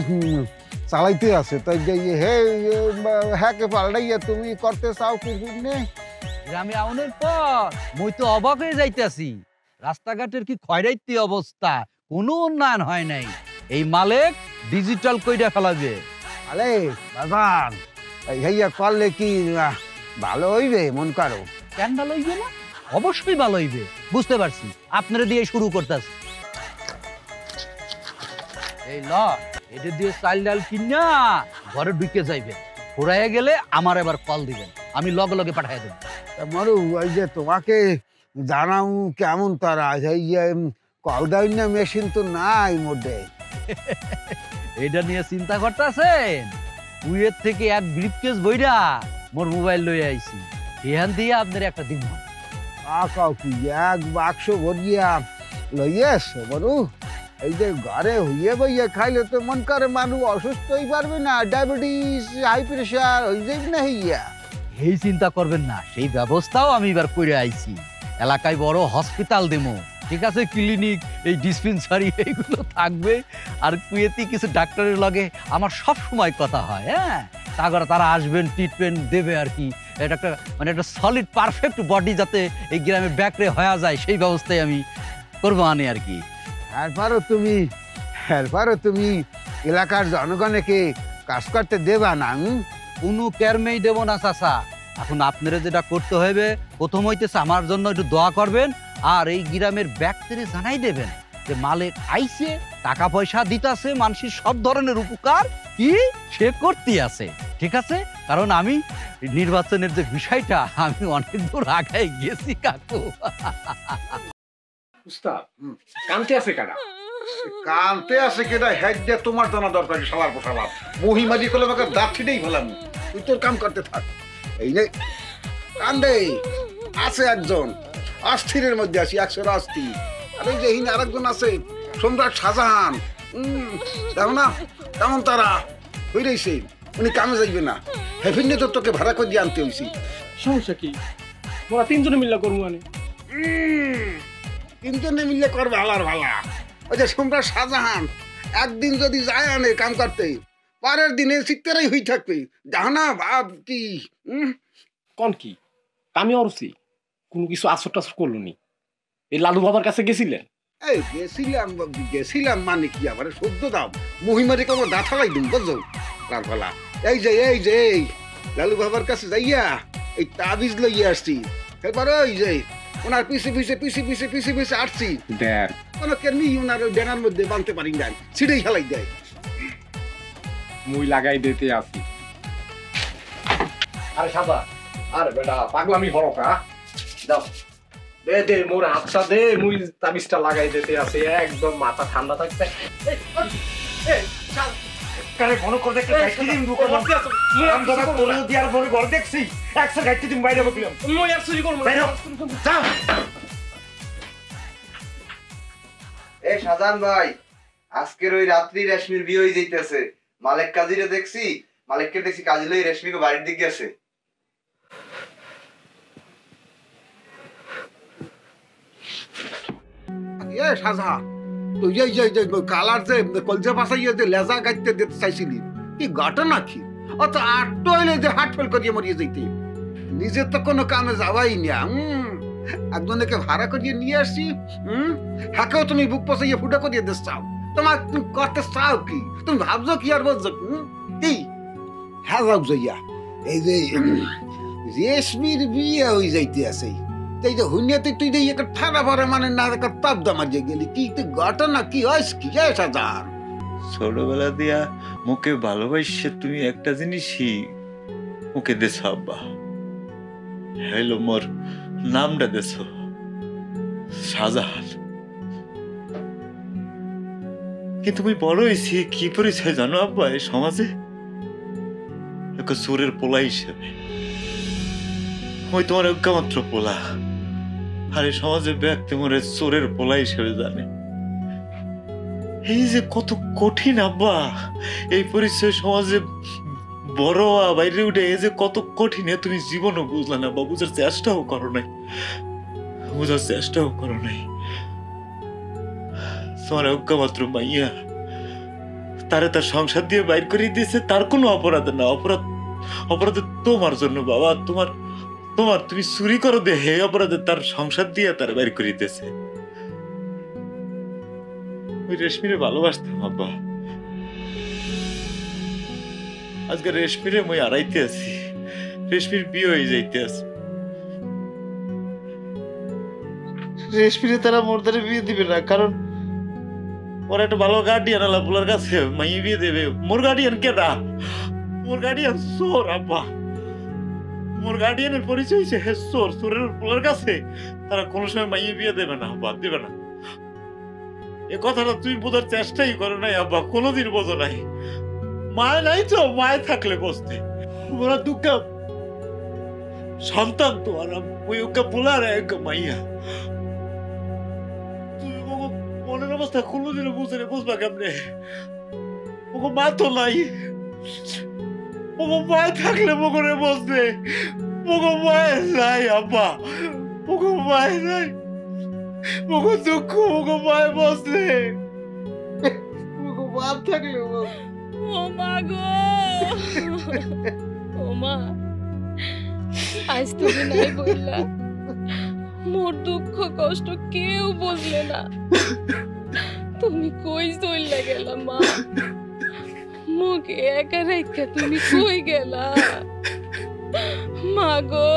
চালাইতে আছে, তাই যে হ্যাঁকে পাল্টাইয়া তুমি করতে চাও কি নেই? গ্রামে আউনের পর মুই তো অবাক হয়ে যাইতেছি, রাস্তাঘাটের কি খয়রাইতি অবস্থা, কোনো উন্নয়ন হয় নাই। এই মালিক ডিজিটাল কইরা ফেলাবে। আরে বাজান হইয়া করলে কি ভালো হইবে মন করো? কেন ভালো হইবে না? অবশ্যই ভালো হইবে, বুঝতে পারছি। আপনারা দিয়ে শুরু করতেছি। এই ল এটা দিয়ে চাল ডাল কিনা ঘরে ঢুকে যাইবে, ফুরাইয়া গেলে আমার এবার কল দিবেন, আমি লগে লগে পাঠাই দেব। মরু ওই যে তোমাকে জানাও কেমন তারা এই যে কল দেয় না মেশিন তো নাই মধ্যে। এটা নিয়ে চিন্তা করতেছেন? কুয়েত থেকে এক ব্রিফকেস বইরা মোর মোবাইল লই আইছি, এখান দিয়ে আপনার একটা দিব। কাউ কি এক বাক্স ভরিয়া লইয়াস মরু? এই যে ঘরে হইয়ে বইয়ে খাইলে তো মন করে মানুষ অসুস্থ হয়ে পারবে না, ডায়াবেটিস হাই প্রেশার হয়ে যাবে না হইয়া। এই চিন্তা করবেন না, সেই ব্যবস্থাও আমি এবার করে আইছি। এলাকায় বড় হসপিটাল দেবো, ঠিক আছে, ক্লিনিক, এই ডিসপেন্সারি এইগুলো থাকবে। আর কুয়েতি কিছু ডাক্তারের লগে আমার সব সময় কথা হয়, হ্যাঁ, তারা আসবেন, ট্রিটমেন্ট দেবে আর কি। এটা একটা মানে একটা সলিড পারফেক্ট বডি যাতে এই গ্রামে ব্যাকরে হয়ে যায়, সেই ব্যবস্থাই আমি করবো আনি আর কি। এরপরও তুমি এলাকার জনগণকে কাজ করতে দেবা না? কোনো কেরমেই দেবো না চাচা। এখন আপনারা যেটা করতে হবে, প্রথম হইতেছে আমার জন্য একটু দোয়া করবেন, আর এই গ্রামের ব্যক্তিরে জানাই দেবেন যে মালিক আইছে, টাকা পয়সা দিতেছে, মানুষের সব ধরনের উপকার কি সে করতে আছে, ঠিক আছে? কারণ আমি নির্বাচনের যে বিষয়টা আমি অনেক দূর আগায় গেছি কাকু। উস্তাদ কানতে আছে কারা? কানতে আছে কেটা হেড দিয়ে তোমার জানা দরকার। সবার পোষালাম মহিমাজি করলে আমাকে দাঁত ছিটেই ফেলাম, তুই তোর কাম করতে থাক। এই যে কান্দে আছে একজন অস্থিরের মধ্যে আছি, 100 অস্থির। আর এই যে হিন আরেকজন আছে সম্রাট শাহজাহান, দেখো না তেমন তারা হয়ে রয়েছে, উনি কামে যাইবে না, হেভিনে তো তোকে ভাড়া করে দিয়ে আনতে হয়েছি। সমস্যা কি? মোরা তিনজনে মিল্লা করবো মানে। তিনজনে মিলে করবে হালার ভালা। ওই যে সম্রাট শাহজাহান একদিন যদি যায় আনে কাম করতে, পরের দিনে চিত্তেরাই হয়ে থাকবে। জাহানা ভাব কি কোন কি আমি অরছি কোনো কিছু আসর টাসর করলো নি? এই লালু বাবার কাছে গেছিলেন? এই গেছিলাম মানে কি, আমার সদ্য দাম মহিমারি আমার দাঁত হালাই দিন বুঝছো তার ভালা। এই যে এই লালু বাবার কাছে যাইয়া এই তাবিজ লইয়া আসছি, এবার ওই যে ওনার পিছে আসছি, কোনো কেমনি ওনার ব্যানার মধ্যে বাঁধতে পারি না, ছিঁড়েই খেলাই দেয়। মুই লাগাই দিতে আসি। আরে সাদা, আরে বেটা পাগলামি হলো কা? দাও দে মোর হাতটা দে, মুই তাবিজটা লাগাই দিতে আসি, একদম মাথা ঠান্ডা থাকবে। কারে ঘন করে দেখতে গাইতে দিন দুটো বলতে আছো আম দাদা কোলে দিয়ার পরে ঘর দেখছি একসাথে গাইতে দিন বাইরে বকলাম মই আর চুরি করব না। যাও। এই শাহজাহান ভাই, আজকের ওই রাত্রি রেশমির বিয়ে হয়ে যাইতেছে। মালিক কাজীরে দেখছি, মালিককে দেখছি কাজী লই রেশমিকে বাড়ির দিকে গেছে। এ শাহজাহান, তুই যে কালার যে কলজা বাসাইয়া যে লেজা গাইতে দিতে চাইছিলি, কি ঘটনা কি? অত আটটো হইলে যে হাট ফেল করিয়ে মরিয়ে যাইতে, নিজে তো কোনো কামে যাওয়াই না। একজনকে ভাড়া করিয়ে নিয়ে আসছি, হাকেও তুমি বুক পচাইয়া ফুটা করিয়ে দিস চাও। তোমার তুমি করতে চাও কি? তুমি ভাবছো কি আর বলছো কি? হ্যাঁ ভাবছো ইয়া এই যে রেশমির বিয়ে হয়ে যাইতে আছে, এই যে হুনিয়াতে তুই যে একটা ঠাড়া ভরা মানে না একটা তাপ দামাজে গেলি, কি তুই ঘটনা কি হয়েছে কি? সাজান ছোটবেলা দিয়া মুখে ভালোবাসে তুমি একটা জিনিসই মুখে দেছ আব্বা, হ্যালো মোর নামটা দেছ শাহজাহান। কিন্তু তুমি বড় হয়েছি কি পরিচয় জানো আব্বা এই সমাজে? একটা চোরের পোলা হিসেবে। ওই তোমার ঐক্যমাত্র পোলা, আর এই সমাজে ব্যক্তি মরে চোরের পোলা হিসেবে জানে। এই যে কত কঠিন আব্বা এই পরিচয় সমাজে বড় বাইরে উঠে, এই যে কত কঠিন তুমি জীবনও বুঝলে না বা বুঝার চেষ্টাও করো নাই, বুঝার চেষ্টাও করো নাই। তোমার অজ্ঞা মাত্র মাইয়া, তারে তার সংসার দিয়ে বাইর করে দিয়েছে, তার কোনো অপরাধ না। অপরাধ তোমার জন্য বাবা, তোমার তুমি চুরি করো দে, হে অপরাধে তার সংসার দিয়ে তার বাইর করে দিয়েছে। ওই রেশমিরে ভালোবাসতাম আব্বা, আজকে রেশমিরে মই আড়াইতে আছি, রেশমির বিয়ে হয়ে যাইতে আছে। রেশমিরে তারা মোর দ্বারা বিয়ে দিবে না, কারণ ওর একটা ভালো গার্ডিয়ান আলা পোলার কাছে মাইয়ে বিয়ে দেবে। মোর গার্ডিয়ান কেডা? মোর গার্ডিয়ান চোর আব্বা, মোর গার্ডিয়ানের পরিচয় হচ্ছে হে চোর। চোরের পোলার কাছে তারা কোনো সময় মাইয়ে বিয়ে দেবে না আব্বা, দেবে না। এ কথাটা তুই বোঝার চেষ্টাই করো নাই আব্বা, কোনোদিন বোঝো নাই। মায় নাই তো, মায় থাকলে বসতে ওরা দুঃখ সন্তান তো, আর ওই ওকে পোলার এক মাইয়া। তুমি মনের অবস্থা কোনোদিনও বুঝবা কেমনে? ওকে মা তো নাই, ওকে মায় থাকলে মগরে বসবে। ওকে মায়ের নাই আব্বা, ওকে মায়ের নাই, ওকে দুঃখ ওকে মায় বসলে, ওকে মা থাকলে। ও মা গো, ও মা, আজ তুমি নাই বললা, মোর দুঃখ কষ্ট কেউ বুঝলে না। তুমি কই চইলা গেলা মা, মুখে একা রেখে তুমি কই গেলা মা গো,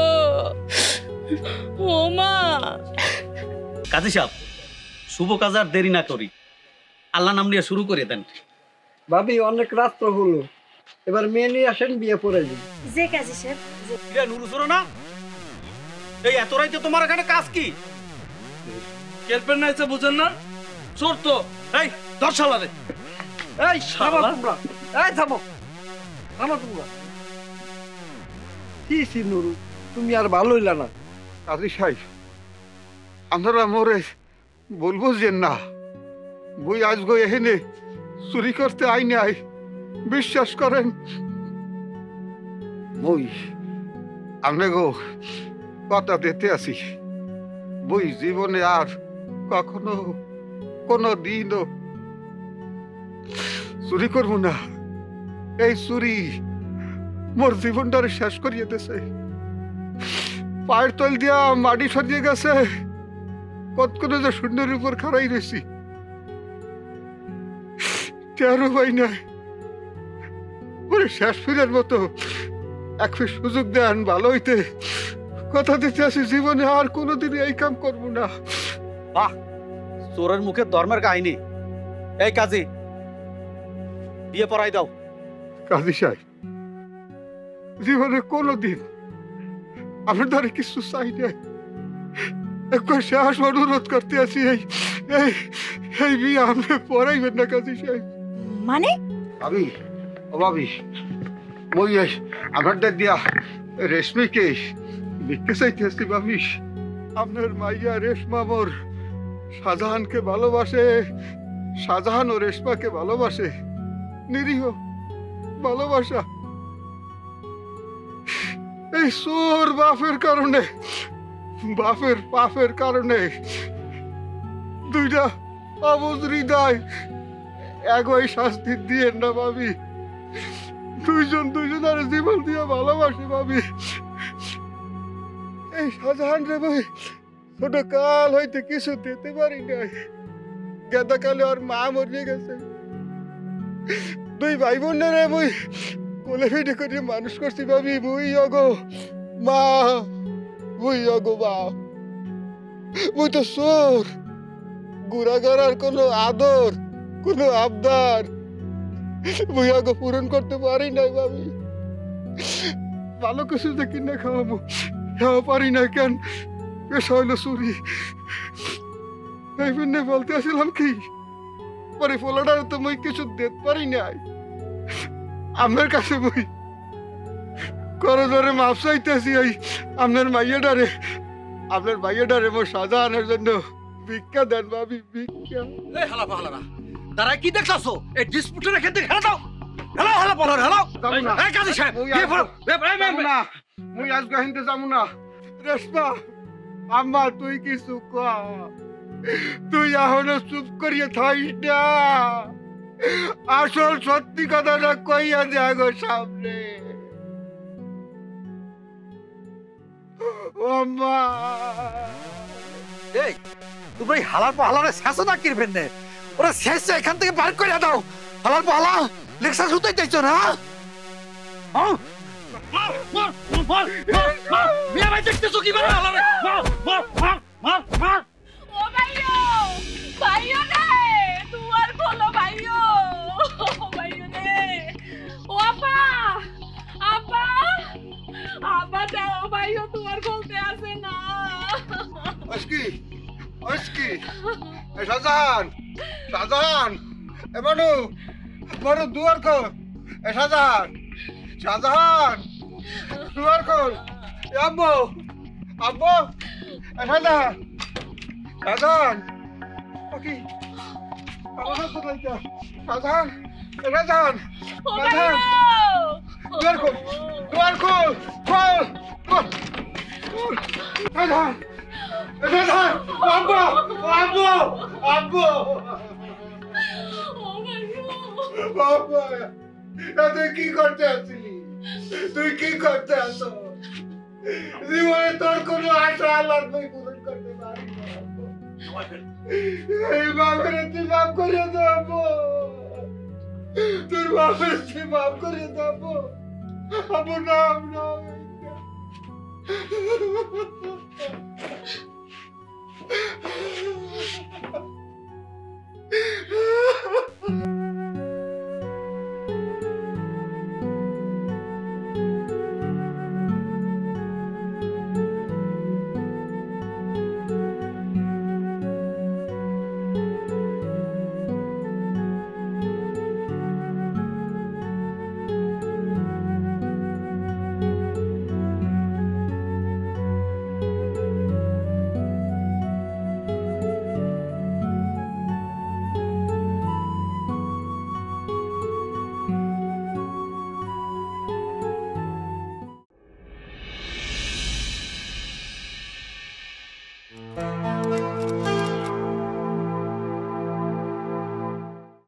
ও মা। কাজী সাহেব, শুভ কাজ আর দেরি না করি, আল্লাহ নাম নিয়ে শুরু করে দেন। ভাবি অনেক রাত্র হলো, এবার মেয়ে নিয়ে আসেন, বিয়ে পড়াই দিন। যে কাজী সাহেব। নুরু সরো না, এই এত রাইতে তোমার এখানে কাজ কি? কেলপেন না এসে বুঝেন না, চোর তো। এই ধর শালা রে, এই থামো তোমরা, এই থামো থামো তোমরা। কি নুরু, তুমি আর ভালো হইলা না। কাজী সাহেব, আপনারা মোরে বলবো যে না, বই আজ গো এখানে চুরি করতে আই নাই, বিশ্বাস করেন। বই আপনি গো কথা দিতে আছি, বই জীবনে আর কখনো কোনো দিনও চুরি করবো না। এই চুরি মোর জীবনটারে শেষ করিয়ে দিয়েছে, পায়ের তল দিয়া মাটি সরিয়ে গেছে, কত করে যে শূন্যের উপর খাড়াই রয়েছি, তেরো পাই নাই। ওরে শেষ ফিরের মতো এক সুযোগ দেন, ভালো হইতে কথা দিতে আসি, জীবনে আর কোনোদিন এই কাম করবো না। বাহ, চোরের মুখে ধর্মের কাহিনী। এই কাজী, বিয়ে পড়াই দাও। কাজী সাহেব, জীবনে কোনোদিন আপনার দ্বারা কিছু চাই নাই, একবার শেষ অনুরোধ করতে আছি, এই বিয়ে আপনি পড়াইবেন না কাজী সাহেব। মানে ভাবি, ও ভাবি, মই আমার দিয়া রেশমিকে ভিক্ষে চাইতে আসছি। ভাবি, আপনার মাইয়া রেশমা মোর শাহজাহানকে ভালোবাসে, শাহজাহান ও রেশমাকে ভালোবাসে, নিরীহ ভালোবাসা। এই চোর বাপের কারণে, বাপের পাপের কারণে দুইটা অবুঝ হৃদয় একই শাস্তি দিয়ে না ভাবি। দুইজন আর জীবন দিয়ে ভালোবাসে ভাবি। এই শাহজাহান রে ভাই ছোট কাল হইতে কিছু দিতে পারি নাই, গেদা কালে আর মা মরিয়ে গেছে। দুই ভাই বোনেরে মুই কোলে ফিটে করে মানুষ করছি ভাবি। মুই অগো মা, মুই অগো বাপ, মুই তো চোর। গুড়াগাড়ার কোনো আদর, কোনো আবদার মুই অগো পূরণ করতে পারি নাই ভাবি। ভালো কিছু যে কিনে খাওয়াবো খাওয়া পারি না কেন, পেশা হইলো চুরি। এই জন্য বলতে আসলাম কি, পরে ফলাটার তো মুই কিছু দিতে পারি নাই। আপনার কাছে মুই করজরে মাপ চাইতেছি, এই আপনার মাইয়াটারে আপনার ভাইয়াটারে মোর শাহজাহানের জন্য ভিক্ষা দেন ভাবি, ভিক্ষা। এই হালা পাহালারা তারা কি দেখছাছো? এই ডিসপুটের ক্ষেত্রে খেলা দাও। হ্যালো হালা পাহালারা হ্যালো। এই কাজী সাহেব কে ফলো না মুই আজকে হিনতে যাবো না। রেশমা আম্মা তুই কি চুপ কর, তুই এখনো চুপ করিয়ে থাইস না, আসল সত্যি কথাটা কইয়া দে গো সামনে। ও আম্মা এই তোমরা এই হালার পাহালারে শেষও না কিরবেন না, ওরা শেষ এখান থেকে বার করে দাও। হালার পাহালা লেকচার শুনতে চাইছো না? হ্যাঁ মিয়া ভাই দেখতেছো কি করে হালারে? ও ভাইও ভাইও রে দুয়ার খোলো ভাইও, ভাইও রে। ও আপা আপা আপা দাও ভাইও দুয়ার খুলতে আসে না। অস্কি অস্কি এ শাহজাহান, শাহজাহান এ মানু মানু দুয়ার খোল। এ শাহজাহান, শাহজাহান দুয়ার খোল। এ আব্বু আব্বু এ শাহজাহান, শাহজাহান ওকে আমার কোথায় যা? শাহজাহান এ শাহজাহান, শাহজাহান দুয়ার খোল, দুয়ার খোল, খোল খোল খোল। শাহজাহান শাহজাহান আব্বু আব্বু আব্বু বাবা তুই কি করতে আসছিলি? তুই কি করতে আসো? জীবনে তোর কোনো আশা আল্লাহ তুই পূরণ করতে পারবি না। এই বাপের তুই মাফ করে দেবো, তোর বাপের তুই মাফ করে দেবো। আবু নাম নাম